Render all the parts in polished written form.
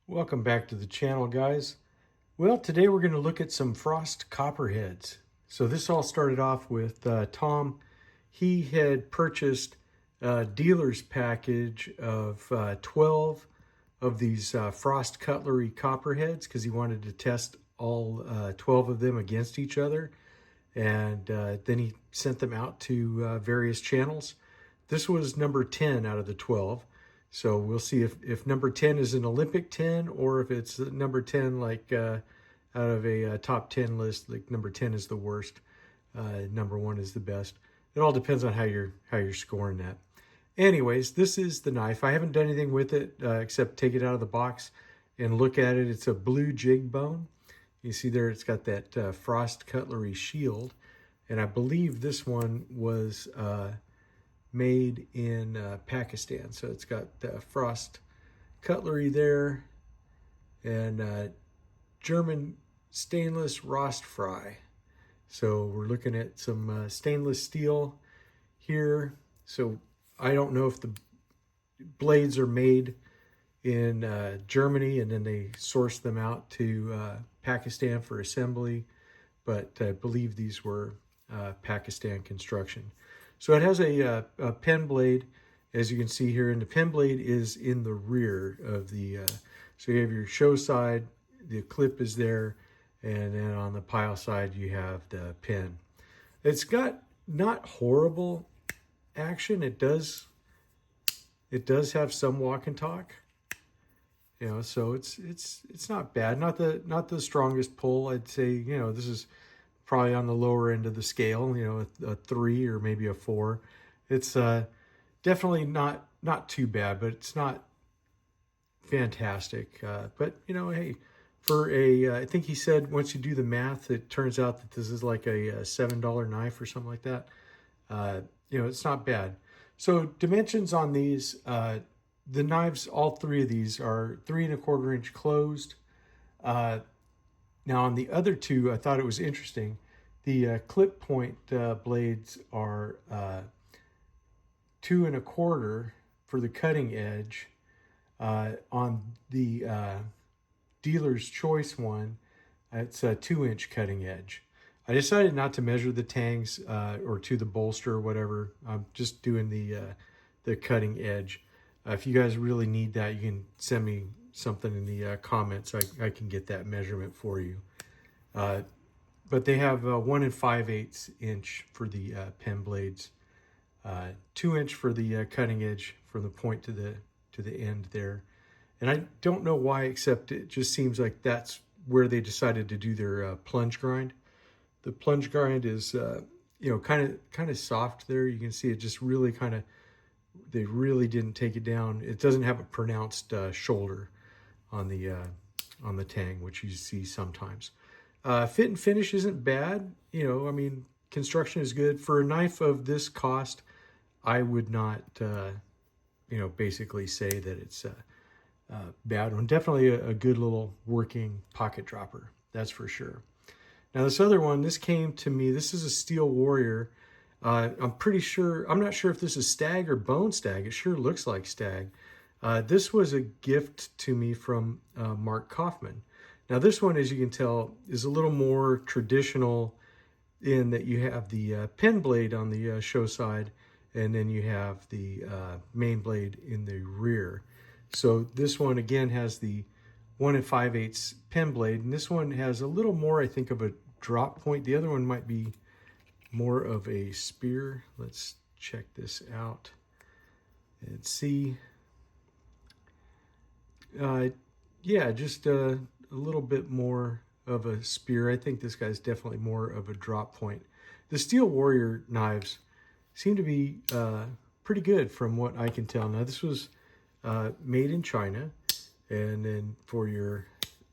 Welcome back to the channel, guys. Well, today we're going to look at some frost copperheads. So this all started off with Tom. He had purchased a dealer's package of 12 of these frost cutlery copperheads because he wanted to test all 12 of them against each other. And then he sent them out to various channels. This was number 10 out of the 12. So we'll see if number 10 is an Olympic 10 or if it's number 10 like out of a top 10 list, like number 10 is the worst, number 1 is the best. It all depends on how you're scoring that. Anyways, this is the knife. I haven't done anything with it except take it out of the box and look at it. It's a blue jig bone. You see there it's got that frost cutlery shield. And I believe this one was made in Pakistan. So it's got frost cutlery there and German stainless Rostfrei. So we're looking at some stainless steel here. So I don't know if the blades are made in Germany and then they source them out to Pakistan for assembly, but I believe these were Pakistan construction. So it has a pen blade, as you can see here, and the pen blade is in the rear of the, so you have your show side, the clip is there, and then on the pile side you have the pen. It's got not horrible action. It does have some walk and talk, you know, so it's not bad. Not the strongest pull. I'd say, you know, this is probably on the lower end of the scale, you know, a 3 or maybe a 4. It's definitely not too bad, but it's not fantastic. But, you know, hey, for I think he said once you do the math, it turns out that this is like a $7 knife or something like that. You know, it's not bad. So dimensions on these, the knives, all 3 of these are 3 1/4 inch closed. Now on the other 2, I thought it was interesting. The clip point blades are 2 1/4 for the cutting edge. On the dealer's choice one, it's a 2-inch cutting edge. I decided not to measure the tangs or to the bolster or whatever. I'm just doing the cutting edge. If you guys really need that, you can send me something in the comments. I can get that measurement for you. But they have 1 5/8 inch for the pen blades, 2 inch for the cutting edge from the point to the end there. And I don't know why, except it just seems like that's where they decided to do their plunge grind. The plunge grind is you know, kind of soft there. You can see it just really they really didn't take it down. It doesn't have a pronounced shoulder on the tang, which you see sometimes. Fit and finish isn't bad. You know, I mean, construction is good. For a knife of this cost, I would not, you know, basically say that it's a bad one. Definitely a good little working pocket dropper, that's for sure. Now this other one, this came to me, this is a Steel Warrior. I'm pretty sure, I'm not sure if this is stag or bone stag. It sure looks like stag. This was a gift to me from Mark Kaufman. Now this one, as you can tell, is a little more traditional in that you have the pen blade on the show side, and then you have the main blade in the rear. So this one again has the 1 5/8 pen blade, and this one has a little more, I think, of a drop point. The other one might be more of a spear. Let's check this out and see. Yeah, just a little bit more of a spear. I think this guy's definitely more of a drop point. The Steel Warrior knives seem to be pretty good from what I can tell. Now this was made in China, and then for your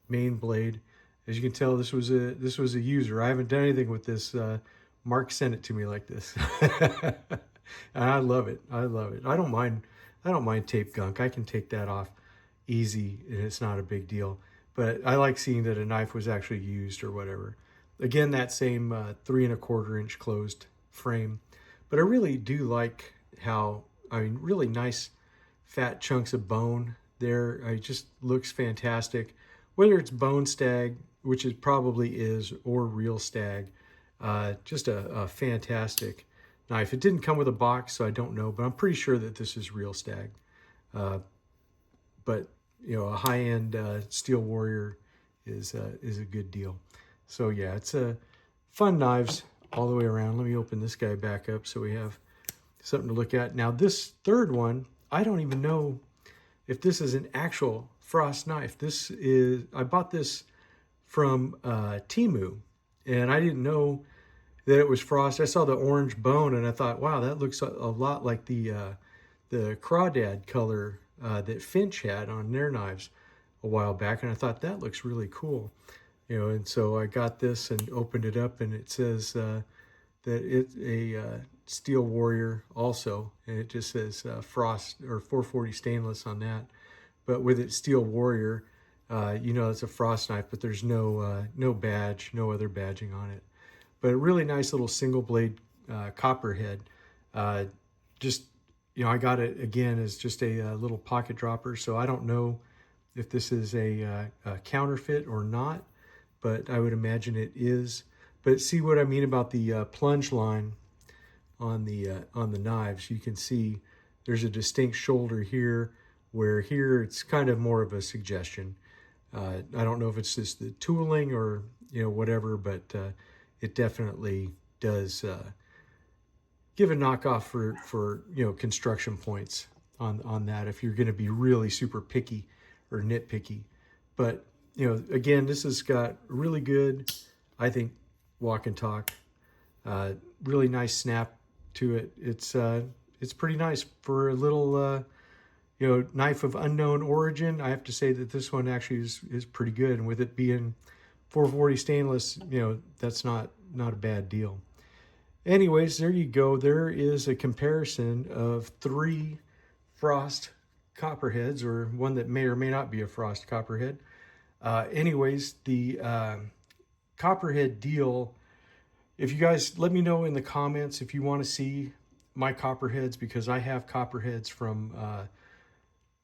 main blade, as you can tell, this was a user. I haven't done anything with this. Mark sent it to me like this. And I love it. I love it. I don't mind tape gunk. I can take that off easy and it's not a big deal. But I like seeing that a knife was actually used or whatever. Again, that same 3 1/4 inch closed frame. But I really do like how, I mean, really nice fat chunks of bone there. It just looks fantastic. Whether it's bone stag, which it probably is, or real stag, just a fantastic knife. It didn't come with a box, so I don't know, but I'm pretty sure that this is real stag. But you know, a high-end Steel Warrior is a good deal. So yeah, it's fun knives all the way around. Let me open this guy back up so we have something to look at. Now this third one, I don't even know if this is an actual frost knife. I bought this from Temu, and I didn't know that it was frost. I saw the orange bone and I thought, wow, that looks a lot like the crawdad color that Finch had on their knives a while back, and I thought that looks really cool. You know, and so I got this and opened it up, and it says that it's a Steel Warrior also, and it just says frost or 440 stainless on that. But with it Steel Warrior, you know it's a frost knife, but there's no badge, no other badging on it. But a really nice little single blade copperhead. Just, you know, I got it again as just a little pocket dropper, so I don't know if this is a counterfeit or not, but I would imagine it is. But see what I mean about the plunge line on the knives? You can see there's a distinct shoulder here, where here it's kind of more of a suggestion. I don't know if it's just the tooling or, you know, whatever, but it definitely does give a knockoff for you know, construction points on that if you're going to be really super picky or nitpicky. But you know, again, this has got really good, I think, walk and talk. Really nice snap to it. It's pretty nice for a little you know, knife of unknown origin. I have to say that this one actually is pretty good, and with it being 440 stainless, you know, that's not a bad deal. Anyways, there you go. There is a comparison of 3 frost copperheads, or one that may or may not be a frost copperhead. Anyways, the copperhead deal, if you guys let me know in the comments if you want to see my copperheads, because I have copperheads from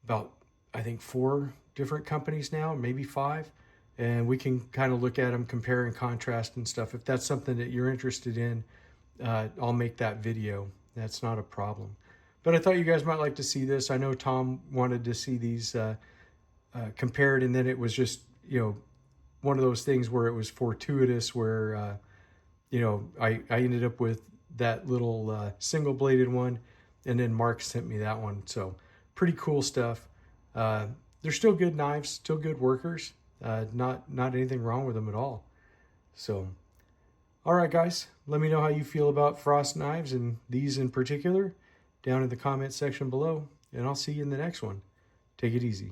about, I think, 4 different companies now, maybe 5. And we can kind of look at them, compare and contrast and stuff. If that's something that you're interested in, I'll make that video. That's not a problem. But I thought you guys might like to see this. I know Tom wanted to see these compared, and then it was just, you know, one of those things where it was fortuitous, where you know, I ended up with that little single-bladed one, and then Mark sent me that one. So pretty cool stuff. They're still good knives, still good workers. Not anything wrong with them at all. So, all right, guys, let me know how you feel about frost knives, and these in particular, down in the comment section below, and I'll see you in the next one. Take it easy.